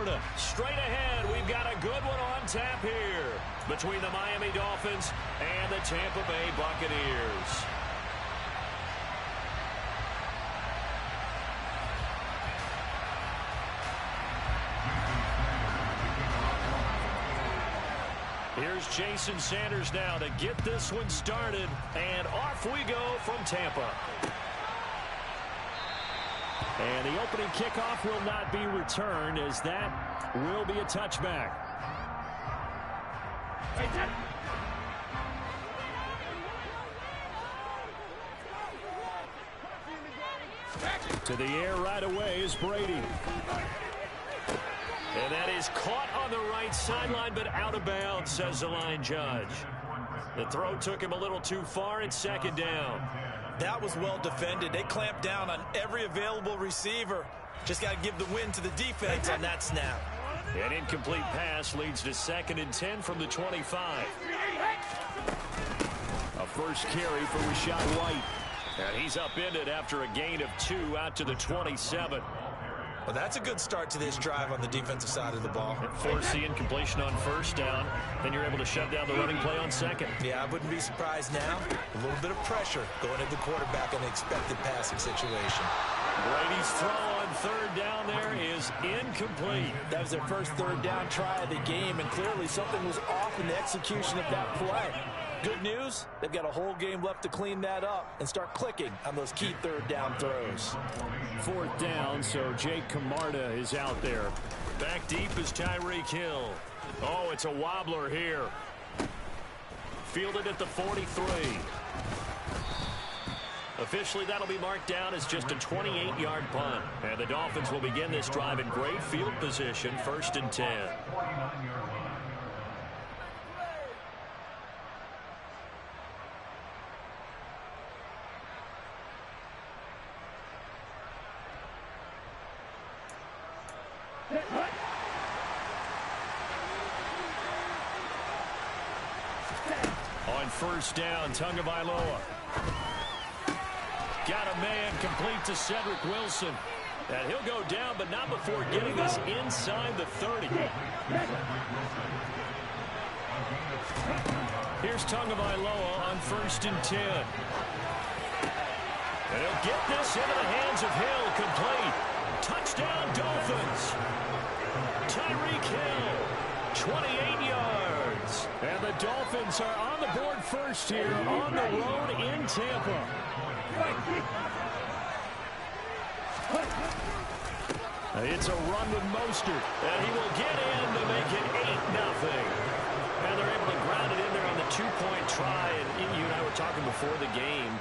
Arizona. Straight ahead, we've got a good one on tap here between the Miami Dolphins and the Tampa Bay Buccaneers. Here's Jason Sanders now to get this one started, and off we go from Tampa. And the opening kickoff will not be returned, as that will be a touchback. To the air right away is Brady. And that is caught on the right sideline, but out of bounds, says the line judge. The throw took him a little too far, and second down. That was well defended. They clamped down on every available receiver. Just got to give the win to the defense on that snap. An incomplete pass leads to 2nd and 10 from the 25. A first carry for Rashad White. And he's upended after a gain of 2 out to the 27. Well, that's a good start to this drive on the defensive side of the ball. Force the incompletion on first down. Then you're able to shut down the running play on second. Yeah, I wouldn't be surprised now. A little bit of pressure going at the quarterback in an expected passing situation. Brady's throw on third down there is incomplete. That was their first third down try of the game, and clearly something was off in the execution of that play. Good news, they've got a whole game left to clean that up and start clicking on those key third down throws. 4th down, so Jake Camarda is out there. Back deep is Tyreek Hill. Oh, it's a wobbler here. Fielded at the 43. Officially, that'll be marked down as just a 28-yard punt. And the Dolphins will begin this drive in great field position, 1st and 10. On first down, Tagovailoa. Got a man complete to Cedric Wilson. And he'll go down, but not before getting this inside the 30. Here's Tagovailoa on 1st and 10. And he'll get this into the hands of Hill, complete. Touchdown, Dolphins. Tyreek Hill, 28 yards. And the Dolphins are on the board first here on the road in Tampa. It's a run with Mostert, and he will get in to make it 8-0. And they're able to ground it in there on the 2-point try. And you and I were talking before the game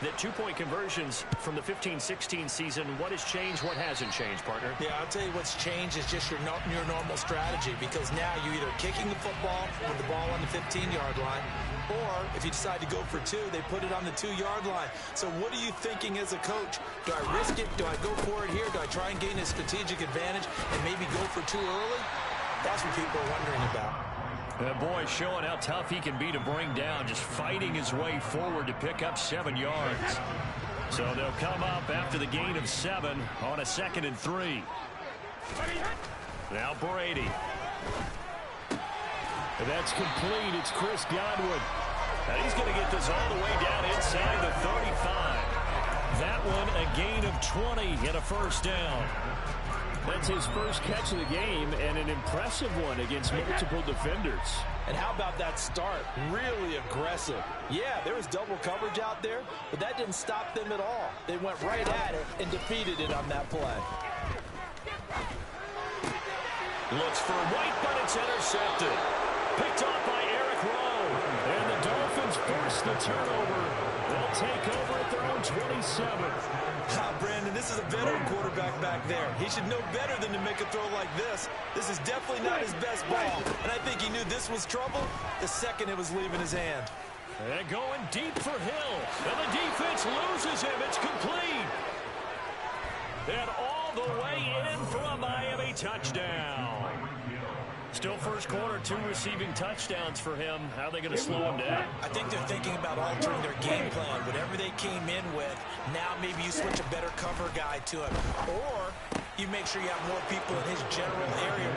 that 2-point conversions from the 15-16 season, what has changed, what hasn't changed, partner? Yeah, I'll tell you what's changed is just your normal strategy, because now you're either kicking the football with the ball on the 15-yard line, or if you decide to go for 2, they put it on the 2-yard line. So what are you thinking as a coach? Do I risk it? Do I go for it here? Do I try and gain a strategic advantage and maybe go for 2 early? That's what people are wondering about. Boy, showing how tough he can be to bring down, just fighting his way forward to pick up 7 yards. So they'll come up after the gain of 7 on a 2nd and 3. Now Brady. And that's complete. It's Chris Godwin. And he's going to get this all the way down inside the 35. That one a gain of 20 and a first down. That's his first catch of the game, and an impressive one against multiple defenders. And how about that start? Really aggressive. Yeah, there was double coverage out there, but that didn't stop them at all. They went right at it and defeated it on that play. Looks for White, but it's intercepted. Picked off by Eric Rowe. And the Dolphins force the turnover. They'll take over at their own 27. Brandon, this is a veteran quarterback back there. He should know better than to make a throw like this. This is definitely not his best ball. And I think he knew this was trouble the second it was leaving his hand. And going deep for Hill. And the defense loses him. It's complete. And all the way in for a Miami touchdown. Still first quarter, 2 receiving touchdowns for him. How are they going to slow him down? I think they're thinking about altering their game plan. Whatever they came in with, now maybe you switch a better cover guy to him. Or you make sure you have more people in his general area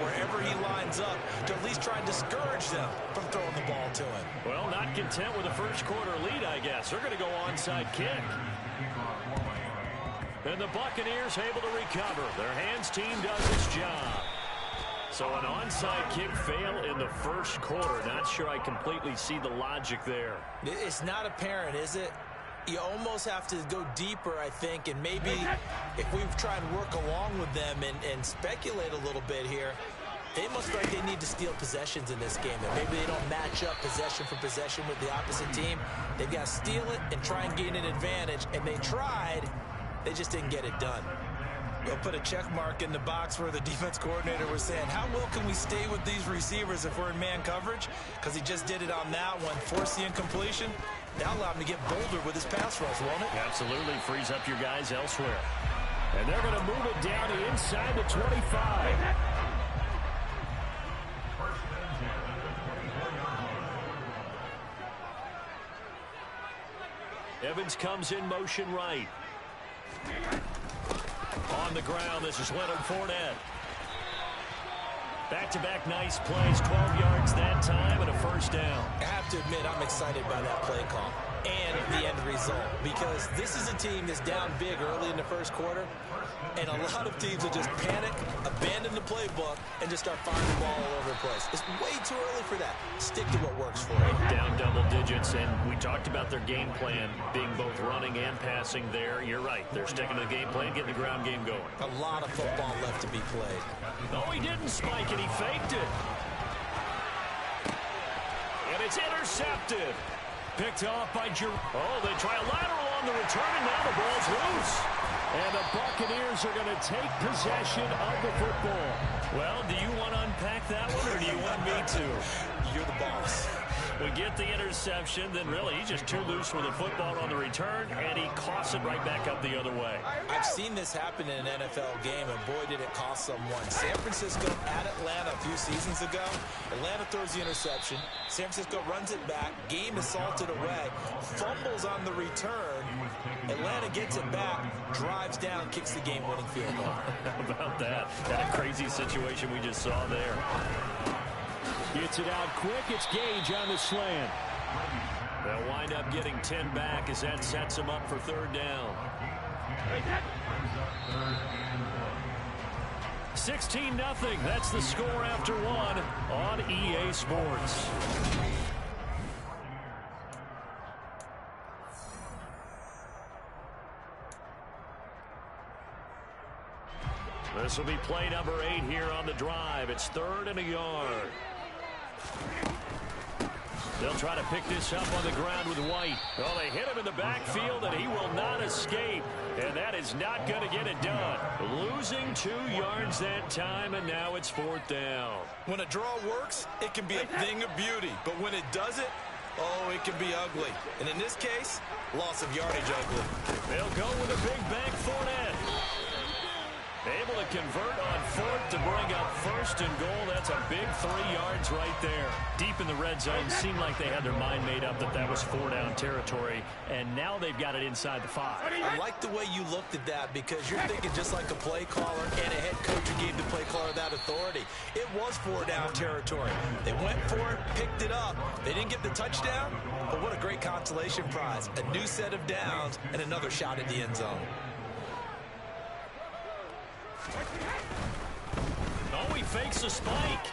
try and discourage them from throwing the ball to him. Well, not content with the first quarter lead, I guess. They're going to go onside kick. And the Buccaneers able to recover. Their hands team does its job. So an onside kick fail in the first quarter. Not sure I completely see the logic there. It's not apparent, is it? You almost have to go deeper, I think, and maybe if we try and work along with them and speculate a little bit here, they must feel like they need to steal possessions in this game. And maybe they don't match up possession for possession with the opposite team. They've got to steal it and try and gain an advantage. And they tried. They just didn't get it done. We'll put a check mark in the box where the defense coordinator was saying, how well can we stay with these receivers if we're in man coverage? Because he just did it on that one, forced the incompletion. That'll allow him to get bolder with his pass rush, won't it? Absolutely frees up your guys elsewhere. And they're going to move it down to inside the 25. Evans comes in motion right. On the ground, this is Leonard Fournette. Back-to-back nice plays, 12 yards that time and a first down. I have to admit, I'm excited by that play call and the end result, because this is a team that's down big early in the first quarter, and a lot of teams will just panic, abandon the playbook, and just start firing the ball all over the place. It's way too early for that. Stick to what works for you. Down double digits, and we talked about their game plan being both running and passing there. You're right. They're sticking to the game plan, getting the ground game going. A lot of football left to be played. Oh, he didn't spike it. He faked it. And it's intercepted. Picked off by Oh, they try a lateral on the return, and now the ball's loose. And the Buccaneers are going to take possession of the football. Well, do you want to unpack that one, or do you want me to? You're the boss. We get the interception, then really he's just too loose with the football on the return, and he coughs it right back up the other way. I've seen this happen in an NFL game, and boy, did it cost someone. San Francisco at Atlanta a few seasons ago. Atlanta throws the interception. San Francisco runs it back. Game is salted away. Fumbles on the return. Atlanta gets it back, drives down, kicks the game-winning field goal. How about that? That crazy situation we just saw there. Gets it out quick. It's Gage on the slant. They'll wind up getting 10 back as that sets them up for third down. 16-0. That's the score after one on EA Sports. This will be play number 8 here on the drive. It's 3rd and a yard. They'll try to pick this up on the ground with White. Oh, they hit him in the backfield, and he will not escape. And that is not going to get it done. Losing 2 yards that time, and now it's 4th down. When a draw works, it can be a thing of beauty. But when it doesn't, oh, it can be ugly. And in this case, loss of yardage ugly. They'll go with a big bank Fournette. Able to convert on 4th to bring up 1st and goal. That's a big 3 yards right there. Deep in the red zone, seemed like they had their mind made up that that was 4-down territory, and now they've got it inside the 5. I like the way you looked at that, because you're thinking just like a play caller and a head coach who gave the play caller that authority. It was 4-down territory. They went for it, picked it up. They didn't get the touchdown, but what a great consolation prize. A new set of downs and another shot at the end zone. Oh, he fakes a spike.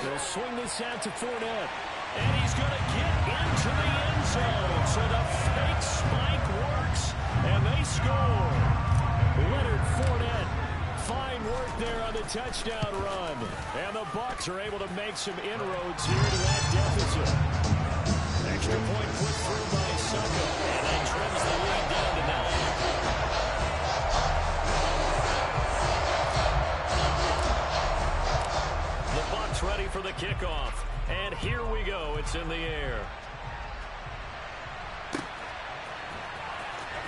They'll swing this out to Fournette. And he's going to get into the end zone. So the fake spike works, and they score. Leonard Fournette. Fine work there on the touchdown run. And the Bucs are able to make some inroads here to that deficit. Extra point put through by Succo. And that trims the lead down to 9. Ready for the kickoff, and here we go. It's in the air.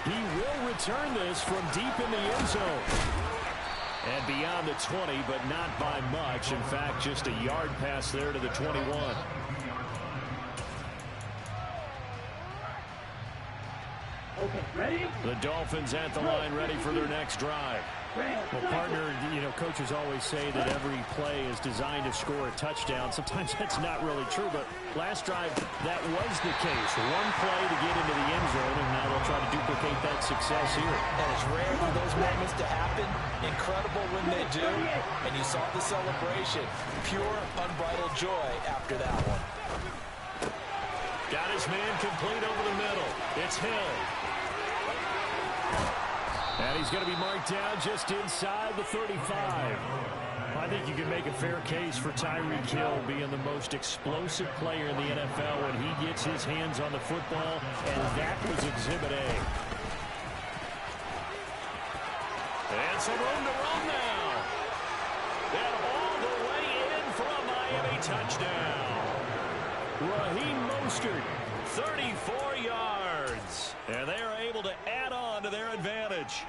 He will return this from deep in the end zone and beyond the 20, but not by much. In fact, just a yard pass there to the 21. Okay, ready? The Dolphins at the line, ready for their next drive. Well, partner, you know, coaches always say that every play is designed to score a touchdown. Sometimes that's not really true, but last drive, that was the case. One play to get into the end zone, and now they'll try to duplicate that success here. And it's rare for those moments to happen. Incredible when they do. And you saw the celebration. Pure, unbridled joy after that one. Got his man complete over the middle. It's Hill. And he's going to be marked down just inside the 35. I think you can make a fair case for Tyreek Hill being the most explosive player in the NFL when he gets his hands on the football, and that was Exhibit A. And some room to run now. And all the way in for a Miami touchdown. Raheem Mostert, 34 yards. And they are able to add on to their advantage.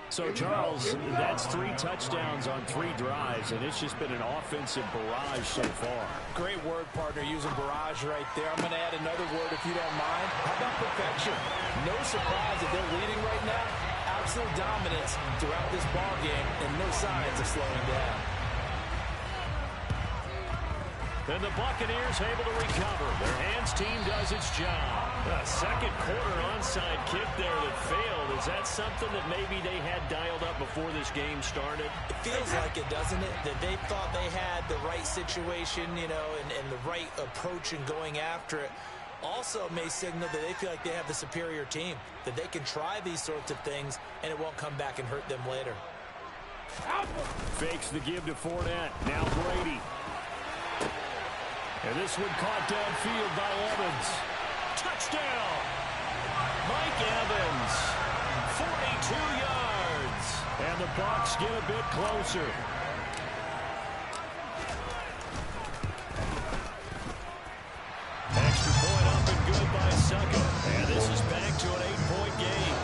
So, Charles, that's 3 touchdowns on 3 drives, and it's just been an offensive barrage so far. Great word, partner, using barrage right there. I'm going to add another word if you don't mind. How about perfection? No surprise that they're leading right now. Absolute dominance throughout this ball game, and no signs of slowing down. And the Buccaneers able to recover. Their hands team does its job. A second quarter onside kick there that failed. Is that something that maybe they had dialed up before this game started? It feels like it, doesn't it? That they thought they had the right situation, you know, and the right approach in going after it. Also may signal that they feel like they have the superior team, that they can try these sorts of things, and it won't come back and hurt them later. Fakes the give to Fournette. Now Brady. And this one caught downfield by Evans. Touchdown! Mike Evans, 42 yards. And the Bucs get a bit closer. Extra point up and good by Succa. And this is back to an 8-point game.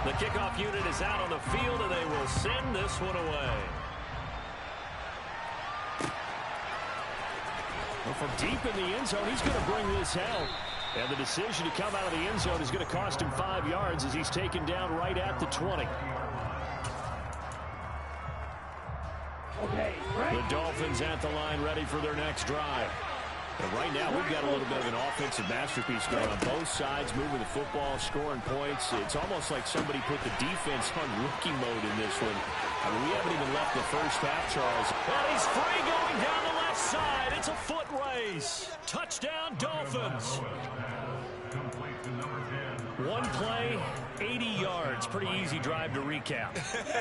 The kickoff unit is out on the field, and they will send this one away. Well, from deep in the end zone, he's going to bring this out. And the decision to come out of the end zone is going to cost him 5 yards as he's taken down right at the 20. The Dolphins at the line ready for their next drive. And right now, we've got a little bit of an offensive masterpiece going on both sides, moving the football, scoring points. It's almost like somebody put the defense on rookie mode in this one. I mean, we haven't even left the first half, Charles. And he's free going down the left side. It's a foot race. Touchdown, Dolphins. One play, 80 yards. Pretty easy drive to recap.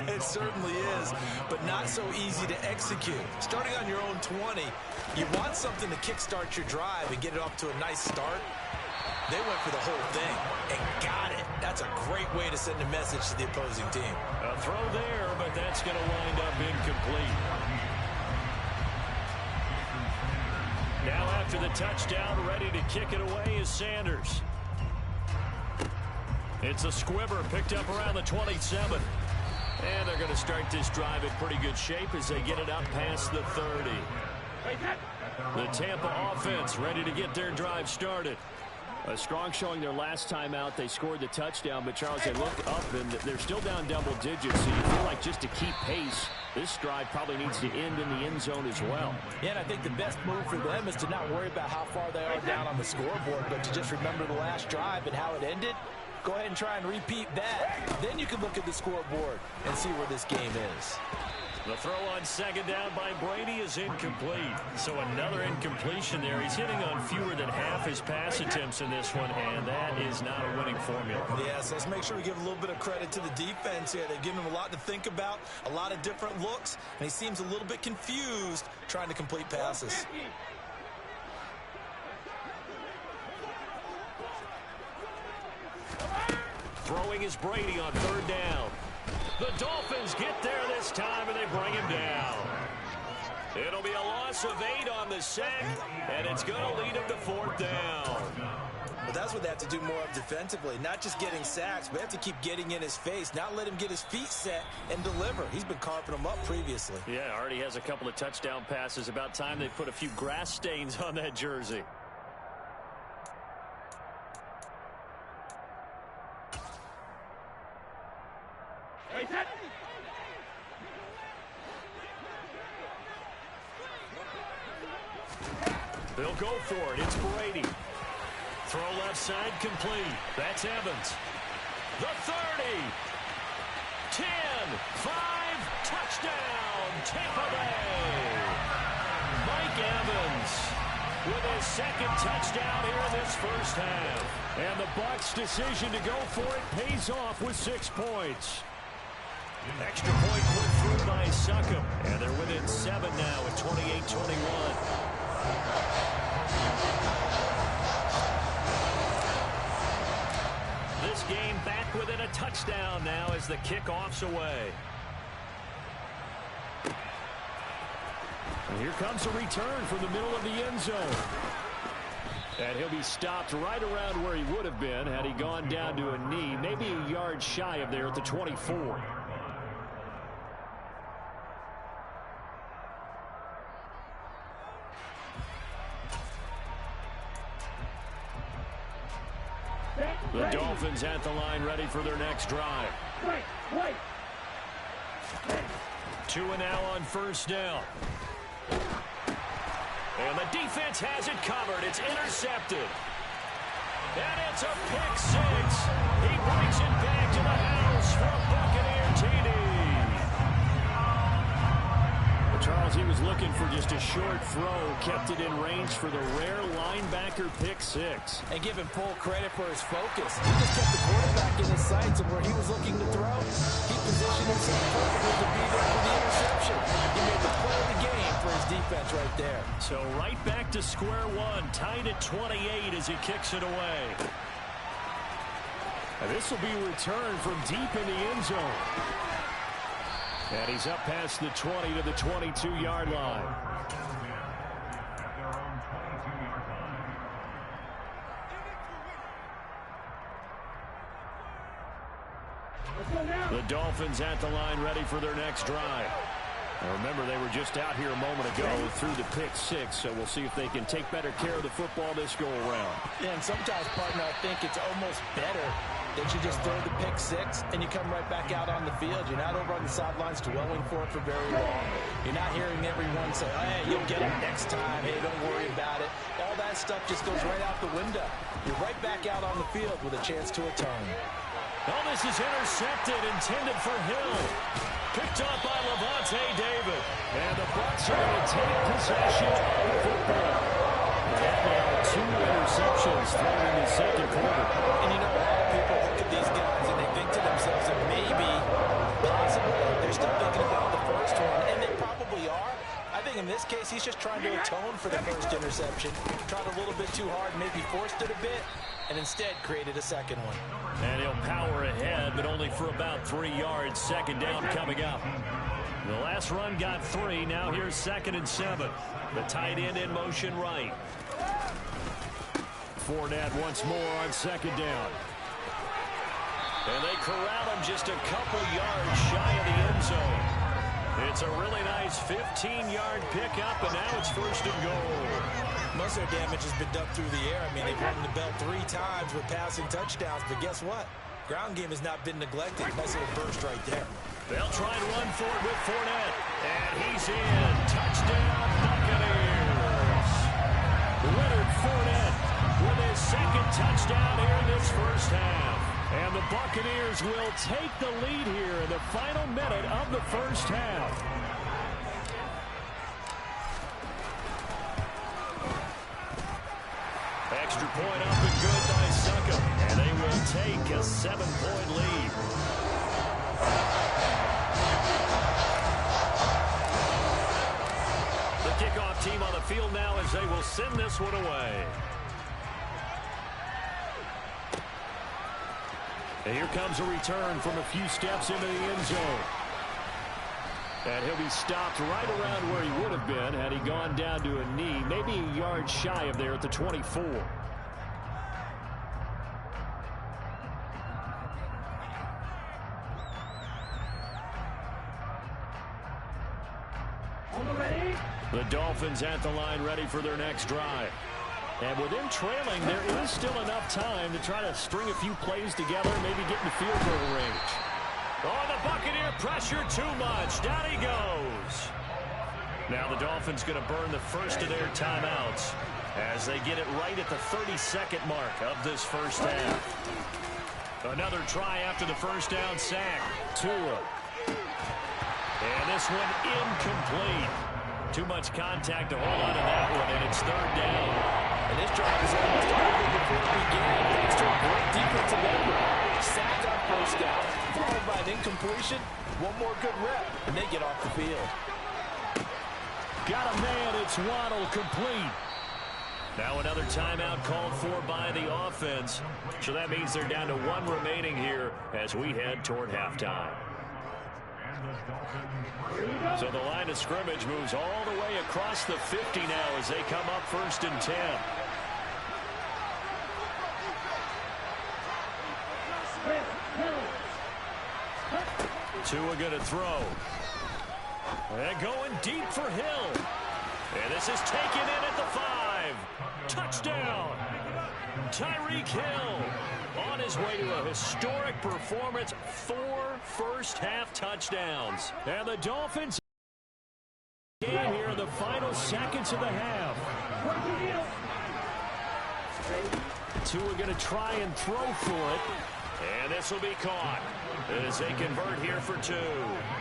It certainly is, but not so easy to execute. Starting on your own 20, you want something to kickstart your drive and get it off to a nice start. They went for the whole thing and got it. That's a great way to send a message to the opposing team. A throw there, but that's going to wind up incomplete. Now after the touchdown, ready to kick it away is Sanders. It's a squibber picked up around the 27. And they're going to start this drive in pretty good shape as they get it up past the 30. The Tampa offense ready to get their drive started. A strong showing their last time out. They scored the touchdown, but Charles, they look up and they're still down double digits, so you feel like just to keep pace, this drive probably needs to end in the end zone as well. Yeah, and I think the best move for them is to not worry about how far they are down on the scoreboard, but to just remember the last drive and how it ended. Go ahead and try and repeat that. Then you can look at the scoreboard and see where this game is. The throw on second down by Brady is incomplete. So another incompletion there. He's hitting on fewer than half his pass attempts in this one, and that is not a winning formula. Yeah, so let's make sure we give a little bit of credit to the defense here. They've given him a lot to think about, a lot of different looks, and he seems a little bit confused trying to complete passes. Throwing is Brady on third down. The Dolphins get there this time, and they bring him down. It'll be a line loss of 8 on the sack, and it's going to lead him to 4th down. But that's what they have to do more of defensively, not just getting sacks, but they have to keep getting in his face, not let him get his feet set and deliver. He's been carving them up previously. Yeah, already has a couple of touchdown passes. About time they put a few grass stains on that jersey. They'll go for it. It's Brady. Throw left side complete. That's Evans. The 30. 10. 5. Touchdown. Tampa Bay. Mike Evans with his second touchdown here in this first half. And the Bucs' decision to go for it pays off with 6 points. Extra point put through by Succop. And they're within 7 now at 28-21. This game back within a touchdown now as the kickoff's away. And here comes a return from the middle of the end zone. And he'll be stopped right around where he would have been had he gone down to a knee, maybe a yard shy of there at the 24. The Dolphins at the line ready for their next drive. 2 and now on first down. And the defense has it covered. It's intercepted. And it's a pick 6. He brings it back to the house for a Buccaneer TD. Charles, he was looking for just a short throw, kept it in range for the rare linebacker pick 6. And give him full credit for his focus. He just kept the quarterback in his sights, and where he was looking to throw, he positioned himself perfectly to be there for the interception. He made the play of the game for his defense right there. So right back to square one, tied at 28 as he kicks it away. And this will be returned from deep in the end zone. And he's up past the 20 to the 22-yard line. The Dolphins at the line ready for their next drive. Now remember, they were just out here a moment ago through the pick 6, so we'll see if they can take better care of the football this go-around. Yeah, and sometimes, partner, I think it's almost better that you just throw the pick 6 and you come right back out on the field. You're not over on the sidelines dwelling for it for very long. You're not hearing everyone say, hey, you'll get it next time. Hey, don't worry about it. All that stuff just goes right out the window. You're right back out on the field with a chance to atone. Oh, this is intercepted, intended for Hill. Picked up by Levante David. And the Bucs are going to take possession of the football. Now 2 interceptions thrown in the second quarter. And you know, a lot of people look at these guys and they think to themselves that maybe, possibly, they're still thinking about the first one. And they probably are. I think in this case, he's just trying to atone for the first interception. Tried a little bit too hard, maybe forced it a bit, and instead created a second one. And he'll power ahead, but only for about 3 yards. Second down coming up. The last run got 3. Now here's 2nd and 7. The tight end in motion right. Fournette once more on 2nd down. And they corral him just a couple yards shy of the end zone. It's a really nice 15-yard pickup, and now it's 1st and goal. Most of their damage has been done through the air. I mean, they've rung the bell 3 times with passing touchdowns, but guess what? Ground game has not been neglected. Nice little burst right there. They'll try and run for it with Fournette. And he's in. Touchdown, Buccaneers. Leonard Fournette with his 2nd touchdown here in this first half. And the Buccaneers will take the lead here in the final minute of the first half. Extra point up and good by Succop. And they will take a 7-point lead. The kickoff team on the field now as they will send this one away. And here comes a return from a few steps into the end zone. And he'll be stopped right around where he would have been had he gone down to a knee, maybe a yard shy of there at the 24. The Dolphins at the line ready for their next drive. And with them trailing, there is still enough time to try to string a few plays together, maybe get in the field goal range. Oh, the Buccaneer pressure too much. Down he goes. Now the Dolphins going to burn the first of their timeouts as they get it right at the 32nd mark of this first half. Another try after the first down sack. Tua. And this one incomplete. Too much contact to hold on to that one, and it's third down. And this drive is almost over before it began, thanks to a great defensive effort. Sack on first down, followed by an incompletion. One more good rep, and they get off the field. Got a man, it's Waddle, complete. Now another timeout called for by the offense. So that means they're down to one remaining here as we head toward halftime. So the line of scrimmage moves all the way across the 50 now as they come up 1st and 10. Tua going to throw. And going deep for Hill. And this is taken in at the 5. Touchdown. Tyreek Hill on his way to a historic performance. 4 first-half touchdowns. And the Dolphins game here in the final seconds of the half. Tua going to try and throw for it. And this will be caught as they convert here for 2.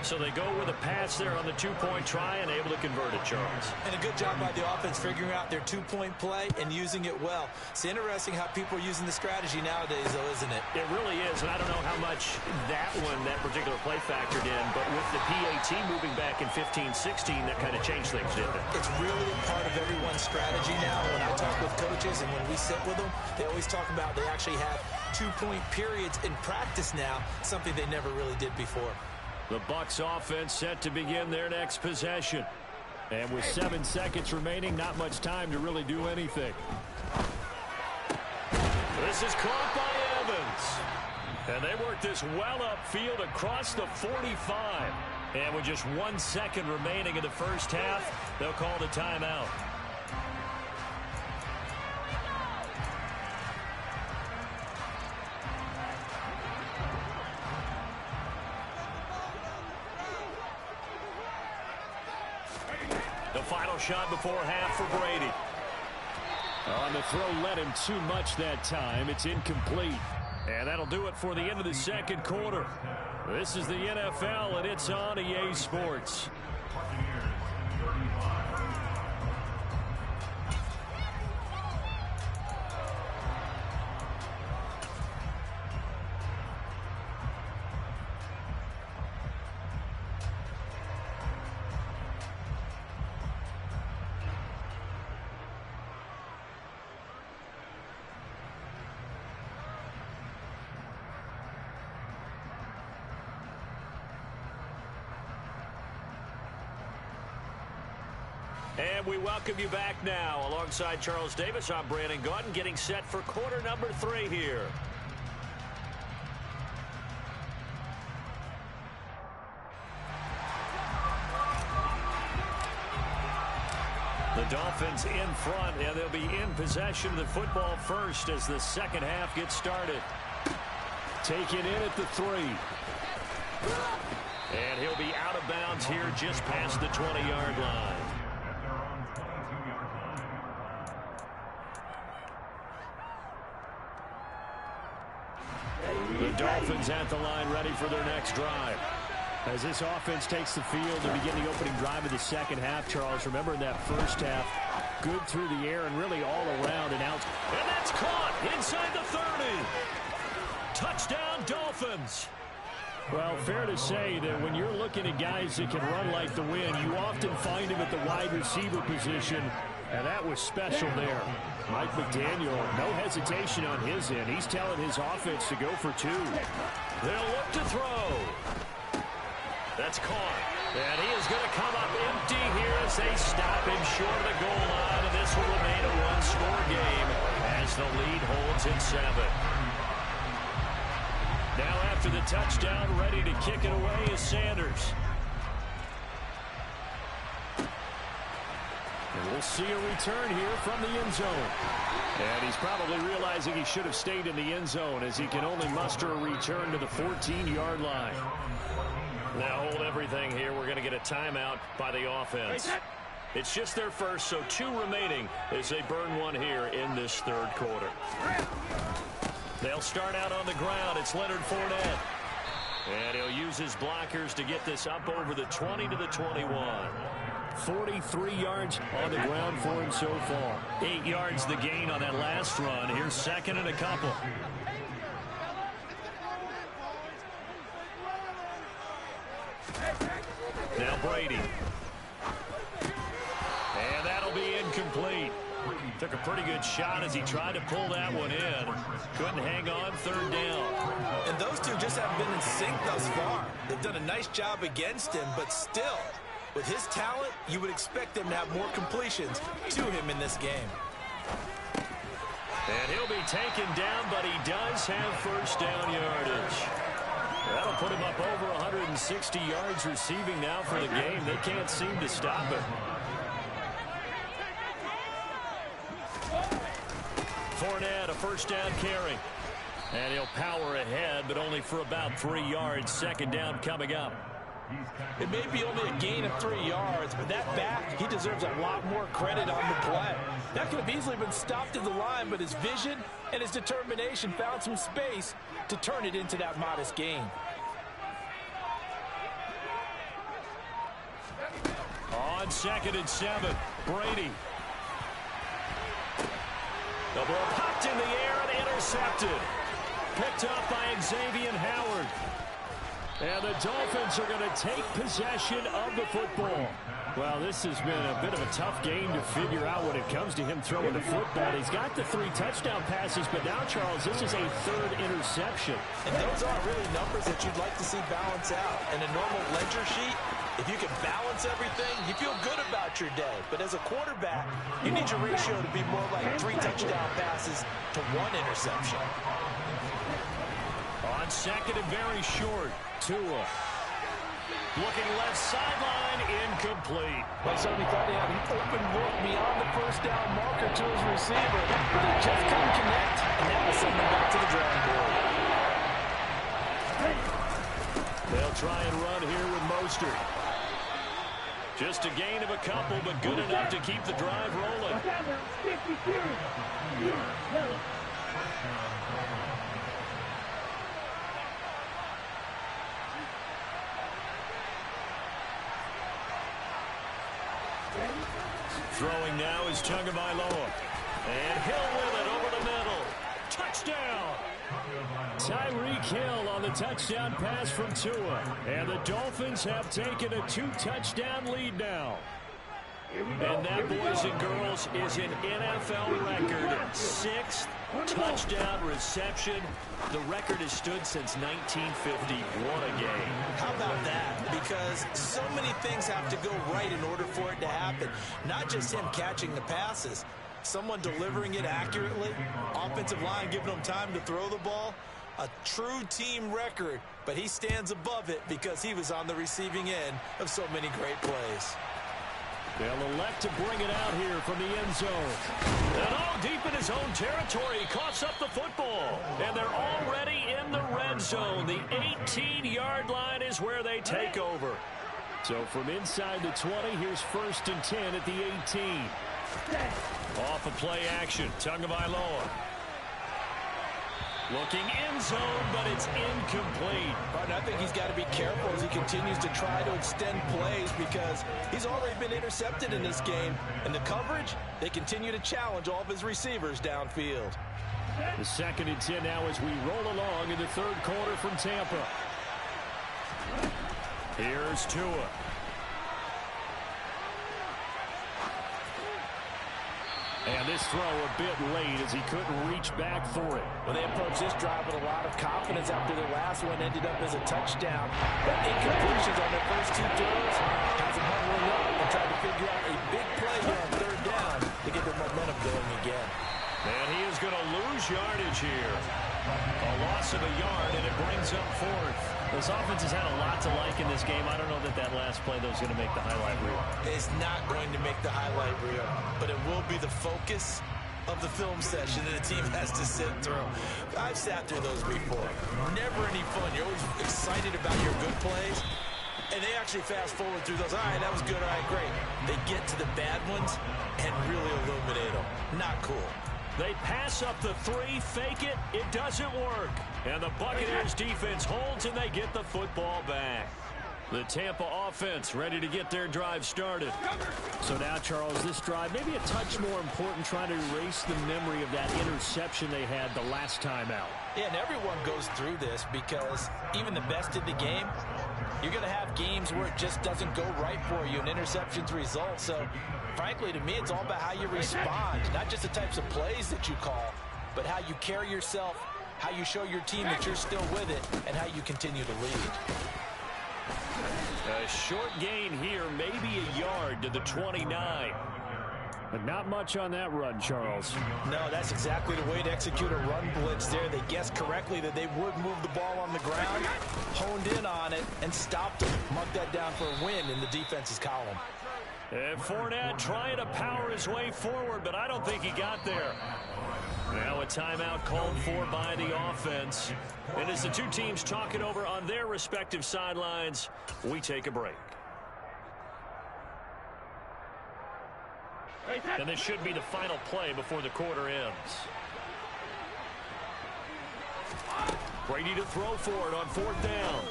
So they go with a pass there on the 2-point try and able to convert it, Charles. And a good job by the offense figuring out their 2-point play and using it well. It's interesting how people are using the strategy nowadays, though, isn't it? It really is, and I don't know how much that particular play factored in, but with the PAT moving back in 15-16, that kind of changed things, didn't it? It's really a part of everyone's strategy now. When I talk with coaches and when we sit with them, they always talk about they actually have 2-point periods in practice now, something they never really did before. The Bucs offense set to begin their next possession. And with 7 seconds remaining, not much time to really do anything. This is caught by Evans. And they work this well upfield across the 45. And with just 1 second remaining in the first half, they'll call the timeout. The final shot before half for Brady. On the throw, let him too much that time. It's incomplete. And that'll do it for the end of the second quarter. This is the NFL, and it's on EA Sports. And we welcome you back now. Alongside Charles Davis, I'm Brandon Gaudin, getting set for quarter number 3 here. The Dolphins in front, and they'll be in possession of the football first as the second half gets started. Taken in at the 3. And he'll be out of bounds here just past the 20-yard line. The Dolphins at the line ready for their next drive. As this offense takes the field to begin the opening drive of the second half, Charles, remember in that first half, good through the air and really all around and out. And that's caught inside the 30. Touchdown, Dolphins. Well, fair to say that when you're looking at guys that can run like the wind, you often find him at the wide receiver position, and that was special there. Mike McDaniel, no hesitation on his end. He's telling his offense to go for 2. They'll look to throw. That's caught. And he is going to come up empty here as they stop him short of the goal line. And this will remain a one-score game as the lead holds at 7. Now after the touchdown, ready to kick it away is Sanders. And we'll see a return here from the end zone. And he's probably realizing he should have stayed in the end zone as he can only muster a return to the 14-yard line. Now hold everything here. We're going to get a timeout by the offense. It's just their first, so 2 remaining as they burn one here in this third quarter. They'll start out on the ground. It's Leonard Fournette. And he'll use his blockers to get this up over the 20 to the 21. 43 yards on the ground for him so far. 8 yards the gain on that last run. Here's second and a couple. Now Brady. And that'll be incomplete. Took a pretty good shot as he tried to pull that one in. Couldn't hang on, third down. And those two just haven't been in sync thus far. They've done a nice job against him, but still, with his talent, you would expect them to have more completions to him in this game. And he'll be taken down, but he does have first down yardage. That'll put him up over 160 yards receiving now for the game. They can't seem to stop it. Fournette, a first down carry. And he'll power ahead, but only for about 3 yards. Second down coming up. It may be only a gain of 3 yards, but that back, he deserves a lot more credit on the play. That could have easily been stopped at the line, but his vision and his determination found some space to turn it into that modest gain. On 2nd and 7, Brady. The ball popped in the air and intercepted. Picked up by Xavier Howard. And the Dolphins are going to take possession of the football. Well, this has been a bit of a tough game to figure out when it comes to him throwing the football. He's got the 3 touchdown passes, but now, Charles, this is a 3rd interception. And those aren't really numbers that you'd like to see balance out. In a normal ledger sheet, if you can balance everything, you feel good about your day. But as a quarterback, you need your ratio to be more like 3 touchdown passes to 1 interception. On 2nd and very short, Tua. Looking left sideline, incomplete. Well, certainly thought he had an open look beyond the first down marker to his receiver, but he just couldn't connect, and that will send him back to the drawing board. They'll try and run here with Mostert. Just a gain of a couple, but good enough to keep the drive rolling. Throwing now is Tagovailoa. And Hill with it over the middle. Touchdown! Tyreek Hill on the touchdown pass from Tua. And the Dolphins have taken a 2-touchdown lead now. And that, boys and girls, is an NFL record. 6th touchdown reception. The record has stood since 1950. What a game. How about that? Because so many things have to go right in order for it to happen. Not just him catching the passes. Someone delivering it accurately. Offensive line giving him time to throw the ball. A true team record. But he stands above it because he was on the receiving end of so many great plays. They'll elect to bring it out here from the end zone. And all deep in his own territory, he coughs up the football. And they're already in the red zone. The 18-yard line is where they take over. So from inside the 20, here's 1st and 10 at the 18. Off of play action, Tagovailoa. Looking in zone, but it's incomplete. But I think he's got to be careful as he continues to try to extend plays because he's already been intercepted in this game. And the coverage, they continue to challenge all of his receivers downfield. The 2nd and 10 now as we roll along in the third quarter from Tampa. Here's Tua. And this throw a bit late as he couldn't reach back for it. Well, they approached this drive with a lot of confidence after their last one ended up as a touchdown. But incompletions on their first two throws has them huddling up and trying to figure out a big play here on third down to get their momentum going again. And he is going to lose yardage here. A loss of a yard, and it brings up fourth. This offense has had a lot to like in this game. I don't know that that last play, though, is going to make the highlight reel. It's not going to make the highlight reel, but it will be the focus of the film session that the team has to sit through. I've sat through those before. Never any fun. You're always excited about your good plays, and they actually fast forward through those. All right, that was good. All right, great. They get to the bad ones and really illuminate them. Not cool. They pass up the three, fake it, it doesn't work. And the Buccaneers defense holds and they get the football back. The Tampa offense ready to get their drive started. So now, Charles, this drive maybe a touch more important, trying to erase the memory of that interception they had the last time out. Yeah, and everyone goes through this because even the best in the game, you're going to have games where it just doesn't go right for you and interceptions result. So, frankly, to me, it's all about how you respond, not just the types of plays that you call, but how you carry yourself, how you show your team that you're still with it, and how you continue to lead. A short gain here, maybe a yard to the 29. But not much on that run, Charles. No, that's exactly the way to execute a run blitz there. They guessed correctly that they would move the ball on the ground, honed in on it, and stopped it. Mark that down for a win in the defense's column. And Fournette trying to power his way forward, but I don't think he got there. Now a timeout called for by the offense. And as the two teams talk it over on their respective sidelines, we take a break. And this should be the final play before the quarter ends. Brady to throw for it on fourth down.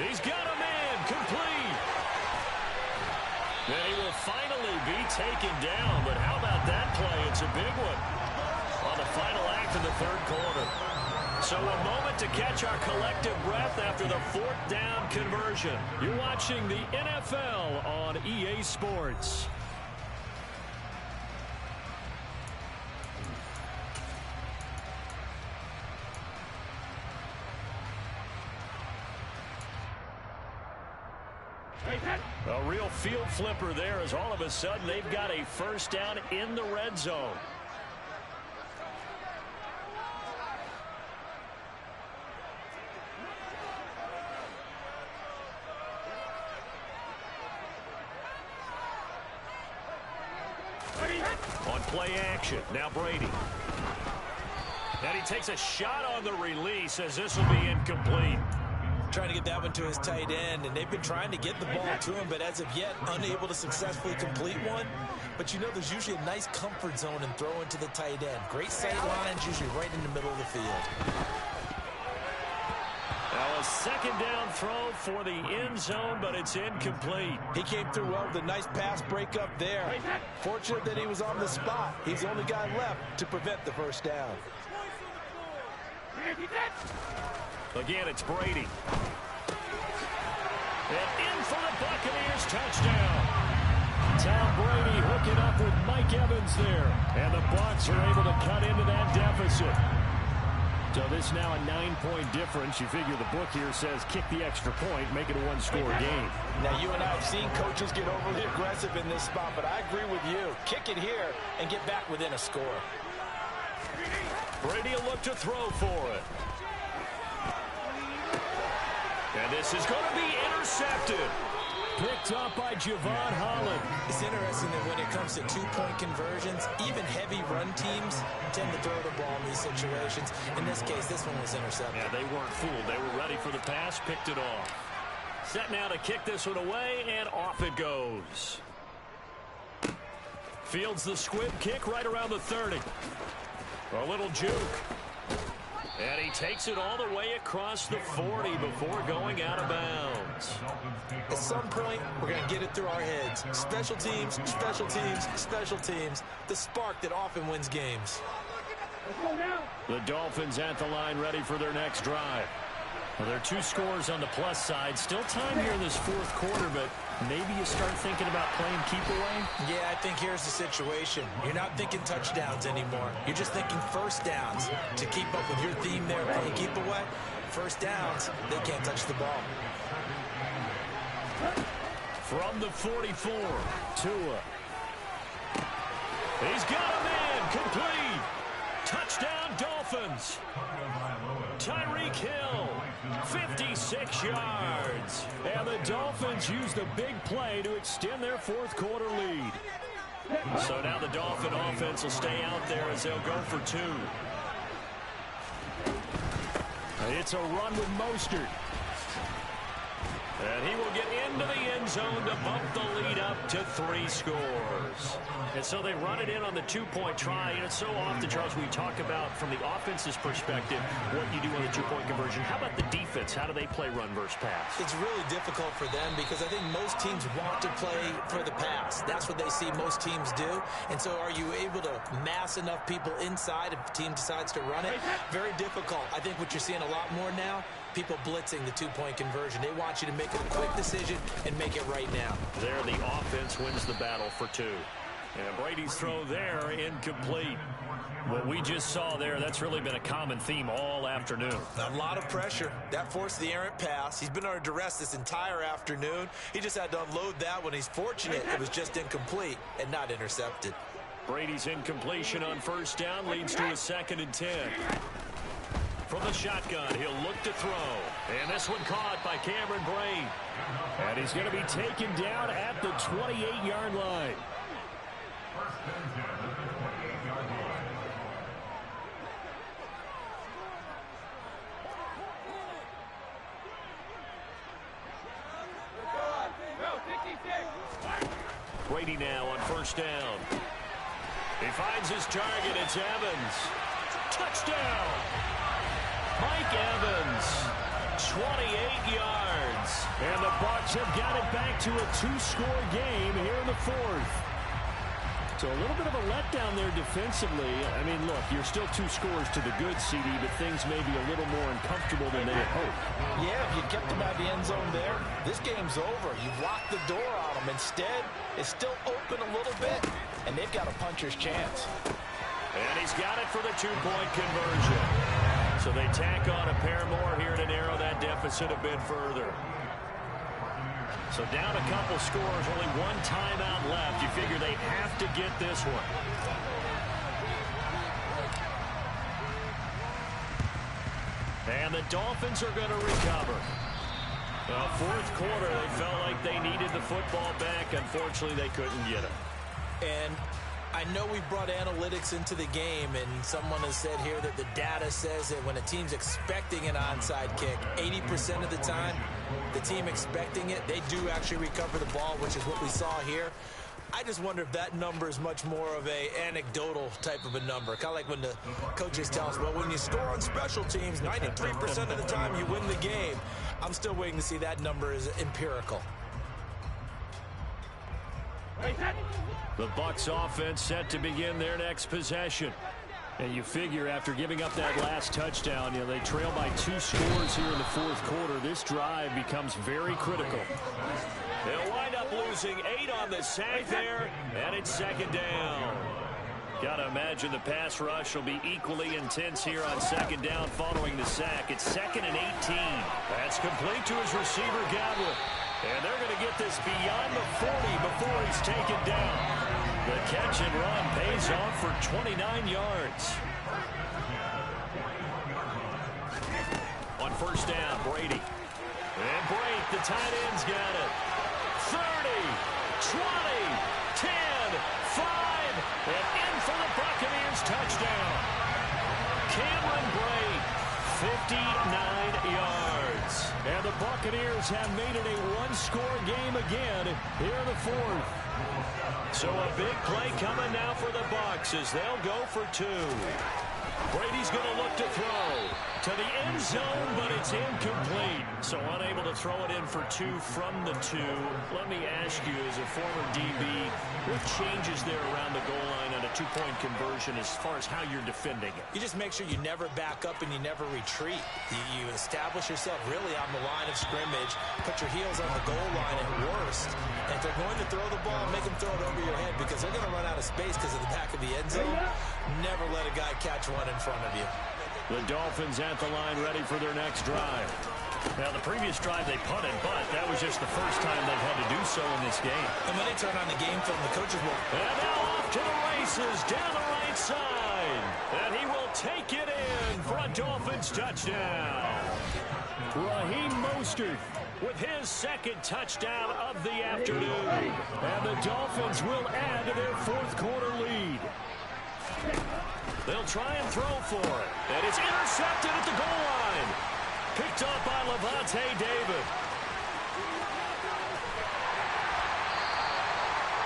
He's got a man, complete. And he will finally be taken down, but how about that play? It's a big one on the final act of the third quarter. So a moment to catch our collective breath after the fourth down conversion. You're watching the NFL on EA Sports. A real field flipper there as all of a sudden they've got a first down in the red zone. On play action, now Brady. And he takes a shot on the release as this will be incomplete. Trying to get that one to his tight end, and they've been trying to get the ball to him, but as of yet, unable to successfully complete one. But you know there's usually a nice comfort zone in throwing to the tight end. Great sight lines, usually right in the middle of the field. Now a second down throw for the end zone, but it's incomplete. He came through well with a nice pass breakup there. Fortunate that he was on the spot. He's the only guy left to prevent the first down. Again, it's Brady. And in for the Buccaneers, touchdown. Tom Brady hooking up with Mike Evans there. And the Bucs are able to cut into that deficit. So this now a 9-point difference. You figure the book here says kick the extra point, make it a one-score game. Now, you and I have seen coaches get overly aggressive in this spot, but I agree with you. Kick it here and get back within a score. Brady will look to throw for it. And this is going to be intercepted. Picked up by Javon Holland. It's interesting that when it comes to two-point conversions, even heavy run teams tend to throw the ball in these situations. In this case, this one was intercepted. Yeah, they weren't fooled. They were ready for the pass, picked it off. Set now to kick this one away, and off it goes. Fields the squib kick right around the 30. A little juke. And he takes it all the way across the 40 before going out of bounds. At some point, we're going to get it through our heads. Special teams, special teams, special teams. The spark that often wins games. The Dolphins at the line ready for their next drive. Well, there are two scores on the plus side. Still time here in this fourth quarter, but maybe you start thinking about playing keep away? Yeah, I think here's the situation. You're not thinking touchdowns anymore. You're just thinking first downs. To keep up with your theme there, playing keep away, first downs, they can't touch the ball. From the 44, Tua. He's got a man, complete. Touchdown, Dolphins. Tyreek Hill, 56 yards. And the Dolphins use the big play to extend their fourth quarter lead. So now the Dolphin offense will stay out there as they'll go for two. It's a run with Mostert. And he will get into the end zone to bump the lead up to 3 scores. And so they run it in on the two-point try. And it's so often, Charles, we talk about from the offense's perspective what you do on the two-point conversion. How about the defense? How do they play run versus pass? It's really difficult for them because I think most teams want to play for the pass. That's what they see most teams do. And so are you able to mass enough people inside if the team decides to run it? Very difficult. I think what you're seeing a lot more now, people blitzing the two-point conversion. They want you to make a quick decision and make it right now. There, the offense wins the battle for 2. And Brady's throw there, incomplete. What we just saw there, that's really been a common theme all afternoon. A lot of pressure. That forced the errant pass. He's been under duress this entire afternoon. He just had to unload that one. He's fortunate it was just incomplete and not intercepted. Brady's incompletion on first down leads to a 2nd and 10. From the shotgun, he'll look to throw. And this one caught by Cameron Brate. And he's going to be taken down at the 28-yard line. Brady now on first down. He finds his target. It's Evans. Touchdown! Mike Evans, 28 yards. And the Bucs have got it back to a 2-score game here in the 4th. So a little bit of a letdown there defensively. I mean, look, you're still 2 scores to the good, CD, but things may be a little more uncomfortable than they had hoped. Yeah, if you kept them out of the end zone there, this game's over. You've locked the door on them. Instead, it's still open a little bit, and they've got a puncher's chance. And he's got it for the 2-point conversion. So they tack on a pair more here to narrow that deficit a bit further. So down a couple scores, only 1 timeout left. You figure they have to get this one. And the Dolphins are going to recover. Fourth quarter, they felt like they needed the football back. Unfortunately, they couldn't get it. And I know we brought analytics into the game, and someone has said here that the data says that when a team's expecting an onside kick, 80% of the time, the team expecting it, they do actually recover the ball, which is what we saw here. I just wonder if that number is much more of a anecdotal type of a number. Kind of like when the coaches tell us, well, when you score on special teams, 93% of the time you win the game. I'm still waiting to see that number is empirical. The Bucs offense set to begin their next possession. And you figure after giving up that last touchdown, they trail by 2 scores here in the fourth quarter. This drive becomes very critical. They'll wind up losing 8 on the sack there, and it's 2nd down. Got to imagine the pass rush will be equally intense here on 2nd down following the sack. It's 2nd and 18. That's complete to his receiver, Godwin. And they're going to get this beyond the 40 before he's taken down. The catch and run pays off for 29 yards. On first down, Brady. And Brate, the tight end's got it. 30, 20, 10, 5, and in for the Buccaneers touchdown. Cameron Brate, 59 yards. And the Buccaneers have made it a 1-score game again here in the 4th. So a big play coming now for the Bucs as they'll go for 2. Brady's going to look to throw. To the end zone, but it's incomplete. So unable to throw it in for 2 from the 2. Let me ask you, as a former DB, what changes there around the goal line on a 2-point conversion as far as how you're defending it? You just make sure you never back up and you never retreat. You establish yourself really on the line of scrimmage, put your heels on the goal line at worst, and if they're going to throw the ball, make them throw it over your head because they're going to run out of space because of the back of the end zone. Never let a guy catch one in front of you. The Dolphins at the line ready for their next drive. Now, the previous drive they punted, but that was just the first time they've had to do so in this game. And when they turn on the game film, the coaches will... And now off to the races down the right side. And he will take it in for a Dolphins touchdown. Raheem Mostert with his second touchdown of the afternoon. And the Dolphins will add to their fourth quarter lead. They'll try and throw for it. And it's intercepted at the goal line. Picked up by Levante David.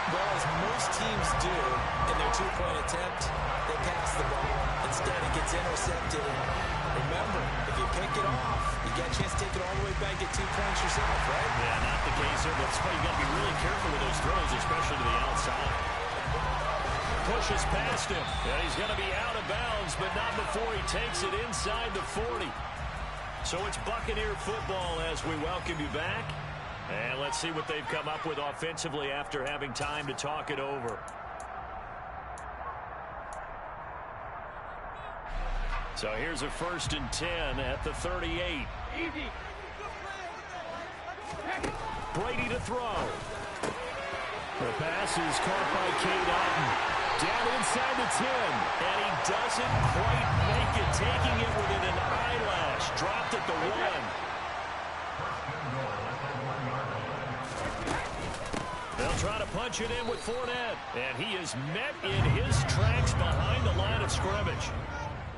Well, as most teams do in their 2-point attempt, they pass the ball. Instead, it gets intercepted. And remember, if you pick it off, you get a chance to take it all the way back, get 2 points yourself, right? Yeah, not the case here. That's why you got to be really careful with those throws, especially to the outside. Pushes past him. And he's going to be out of bounds, but not before he takes it inside the 40. So it's Buccaneer football as we welcome you back. And let's see what they've come up with offensively after having time to talk it over. So here's a 1st and 10 at the 38. Brady to throw. The pass is caught by Cade Otton. Down inside the 10. And he doesn't quite make it, taking it within an eyelash. Dropped at the 1. They'll try to punch it in with Fournette. And he is met in his tracks behind the line of scrimmage.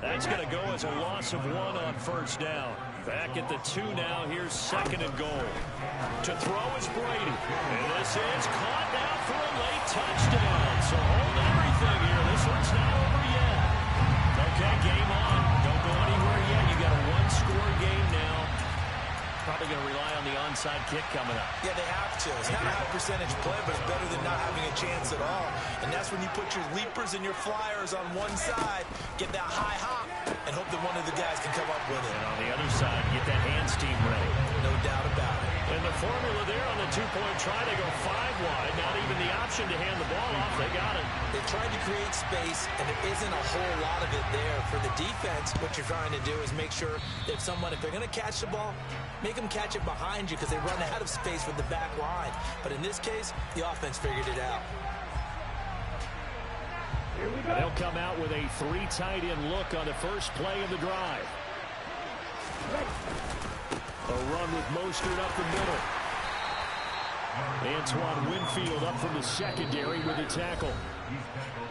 That's going to go as a loss of 1 on 1st down. Back at the 2 now. Here's 2nd and goal. To throw is Brady. And this is caught now for a late touchdown. So hold everything here. This one's not over yet. Okay, game on. Don't go anywhere yet. You got a 1-score game now. Probably going to rely on the onside kick coming up. Yeah, they have to. It's not a high percentage play, but it's better than not having a chance at all. And that's when you put your leapers and your flyers on one side, get that high hop, and hope that one of the guys can come up with it. And on the other side, get that hands team ready. No doubt about it. And the formula there on the 2-point try, they go 5 wide. Not even the option to hand the ball off. They got it. They tried to create space, and there isn't a whole lot of it there. For the defense, what you're trying to do is make sure that if they're going to catch the ball, make them catch it behind you because they run out of space with the back line. But in this case, the offense figured it out. They'll come out with a 3 tight end look on the first play of the drive. A run with Mostert up the middle. Antoine Winfield up from the secondary with a tackle.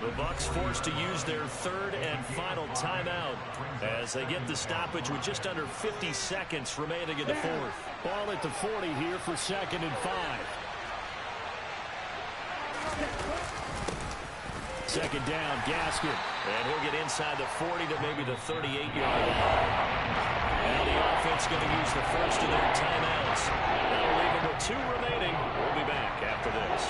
The Bucs forced to use their 3rd and final timeout as they get the stoppage with just under 50 seconds remaining in the 4th. Ball at the 40 here for 2nd and 5. 2nd down, Gaskin. And he'll get inside the 40 to maybe the 38-yard line. Now the offense going to use the first of their timeouts. That'll leave them with 2 remaining. We'll be back after this.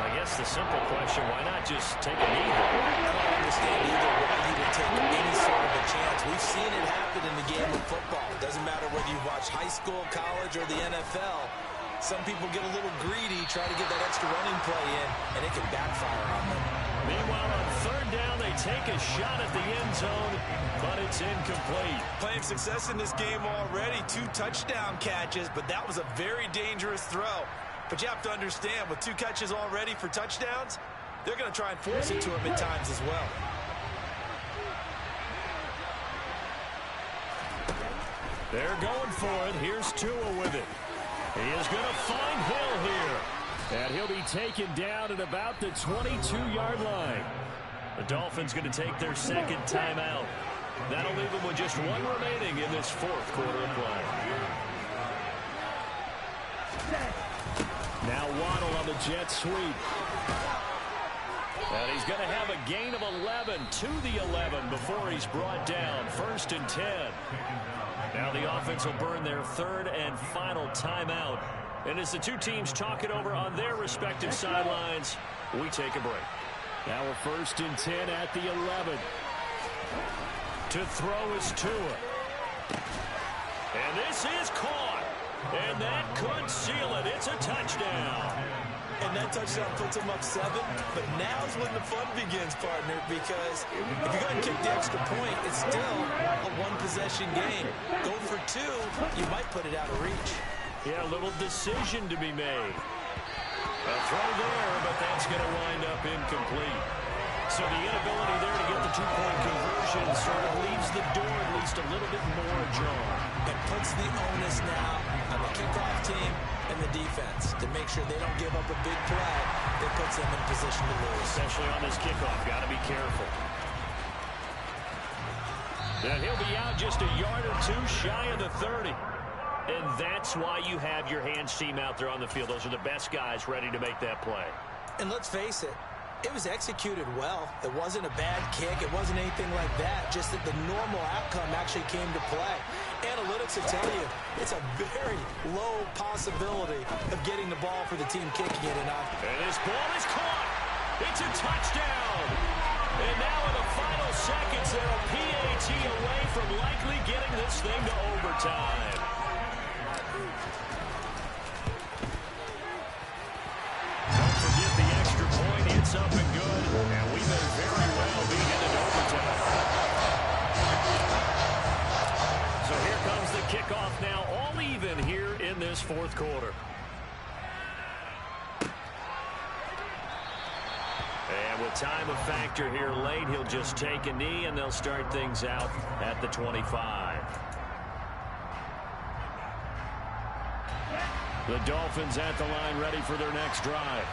I guess the simple question, why not just take a knee? I don't understand either why you would take any sort of a chance. We've seen it happen in the game of football. It doesn't matter whether you watch high school, college, or the NFL. Some people get a little greedy, try to get that extra running play in, and it can backfire on them. Meanwhile, on 3rd down, they take a shot at the end zone, but it's incomplete. Playing success in this game already, 2 touchdown catches, but that was a very dangerous throw. But you have to understand, with 2 catches already for touchdowns, they're going to try and force it to him at times as well. They're going for it. Here's Tua with it. He is going to find Hill here. And he'll be taken down at about the 22-yard line. The Dolphins going to take their 2nd timeout. That'll leave them with just 1 remaining in this 4th quarter of play. Now Waddle on the jet sweep. And he's going to have a gain of 11 to the 11 before he's brought down. 1st and 10. Now the offense will burn their 3rd and final timeout. And as the two teams talk it over on their respective sidelines, we take a break. Now we're 1st and 10 at the 11. To throw is Tua. And this is caught. And that could seal it. It's a touchdown. And that touchdown puts him up 7. But now's when the fun begins, partner, because if you go and kick the extra point, it's still a one-possession game. Go for 2, you might put it out of reach. Yeah, a little decision to be made. A throw there, but that's going to wind up incomplete. So the inability there to get the 2-point conversion sort of leaves the door at least a little bit more ajar. It puts the onus now on the kickoff team and the defense to make sure they don't give up a big play that puts them in position to lose. Especially on this kickoff. Got to be careful. And he'll be out just a yard or 2 shy of the 30. And that's why you have your hands team out there on the field. Those are the best guys ready to make that play. And let's face it, it was executed well. It wasn't a bad kick. It wasn't anything like that. Just that the normal outcome actually came to play. Analytics will tell you it's a very low possibility of getting the ball for the team kicking it enough. And this ball is caught. It's a touchdown. And now in the final seconds, they're a PAT away from likely getting this thing to overtime. It's up and good, and we may very well be headed to overtime. So here comes the kickoff now, all even here in this 4th quarter. And with time a factor here late, he'll just take a knee, and they'll start things out at the 25. The Dolphins at the line ready for their next drive.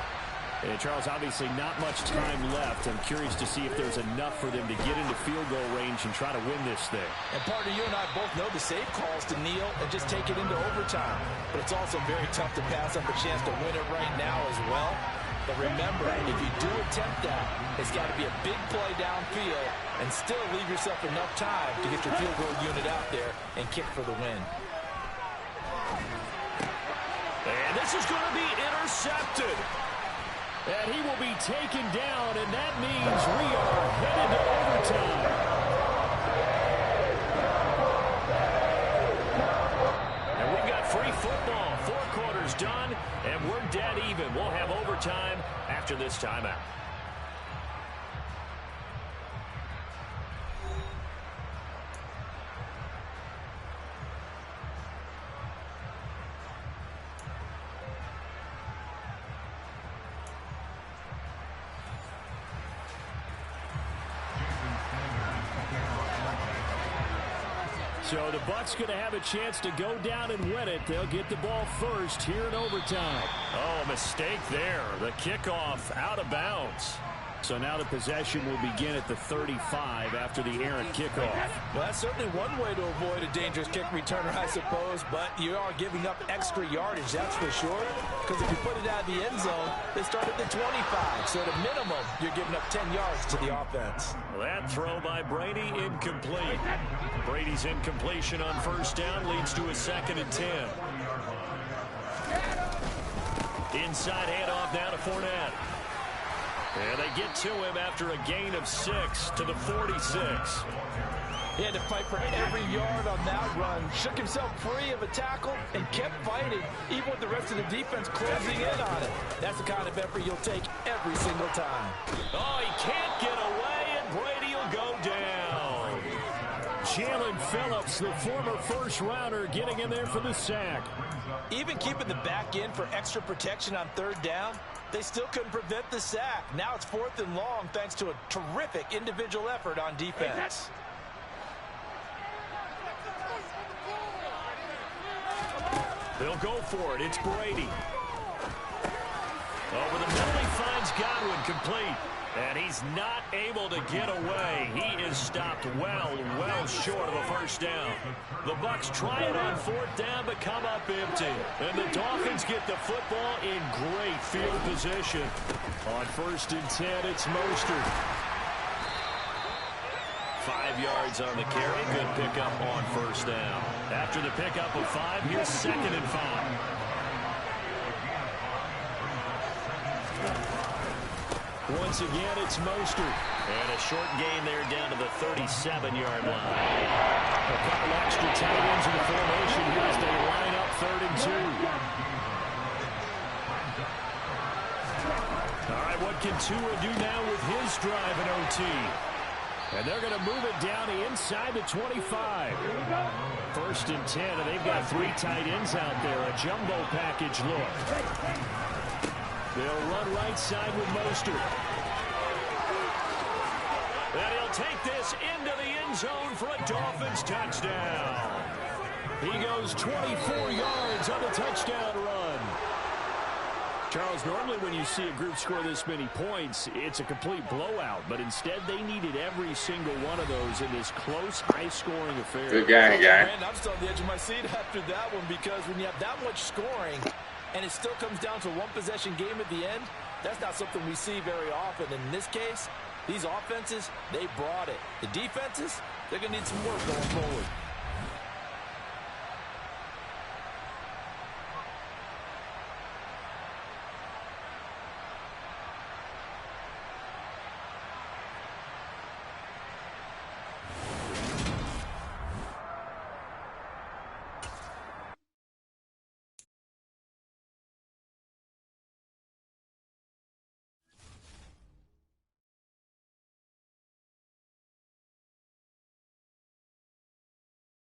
Charles, obviously not much time left. I'm curious to see if there's enough for them to get into field goal range and try to win this thing. And partner, you and I both know the safe calls to kneel and just take it into overtime. But it's also very tough to pass up a chance to win it right now as well. But remember, if you do attempt that, it's got to be a big play downfield and still leave yourself enough time to get your field goal unit out there and kick for the win. And this is going to be intercepted. And he will be taken down, and that means we are headed to overtime. And we've got free football. 4 quarters done, and we're dead even. We'll have overtime after this timeout. So the Bucs going to have a chance to go down and win it. They'll get the ball first here in overtime. Oh, mistake there. The kickoff out of bounds. So now the possession will begin at the 35 after the errant kickoff. Well, that's certainly one way to avoid a dangerous kick returner, I suppose, but you are giving up extra yardage, that's for sure, because if you put it out of the end zone, they start at the 25, so at a minimum, you're giving up 10 yards to the offense. Well, that throw by Brady incomplete. Brady's incompletion on 1st down leads to a 2nd and 10. Inside handoff now to Fournette. And they get to him after a gain of 6 to the 46. He had to fight for every yard on that run. Shook himself free of a tackle and kept fighting, even with the rest of the defense closing in on it. That's the kind of effort you'll take every single time. Oh, he can't get away, and Brady will go down. Jalen Phillips, the former first-rounder, getting in there for the sack. Even keeping the back end for extra protection on 3rd down, they still couldn't prevent the sack. Now it's 4th and long thanks to a terrific individual effort on defense. They'll go for it. It's Brady. Over the middle, he finds Godwin complete. And he's not able to get away. He is stopped well short of a first down. The Bucs try it on fourth down, but come up empty. And the Dolphins get the football in great field position. On 1st and 10, it's Mostert. 5 yards on the carry. Good pickup on first down. After the pickup of 5, here's 2nd and 5. Once again, it's Mostert. And a short gain there down to the 37-yard line. A couple extra tight ends in the formation here as they line up 3rd and 2. All right, what can Tua do now with his drive in OT? And they're going to move it down inside the 25. 1st and 10, and they've got 3 tight ends out there. A jumbo package look. They'll run right side with Mostert. And he'll take this into the end zone for a Dolphins touchdown. He goes 24 yards on the touchdown run. Charles, normally when you see a group score this many points, it's a complete blowout. But instead, they needed every single one of those in this close, high-scoring affair. Good game, guy. I'm still on the edge of my seat after that one because when you have that much scoring and it still comes down to a one-possession game at the end, that's not something we see very often. In this case, these offenses, they brought it. The defenses, they're going to need some work going forward.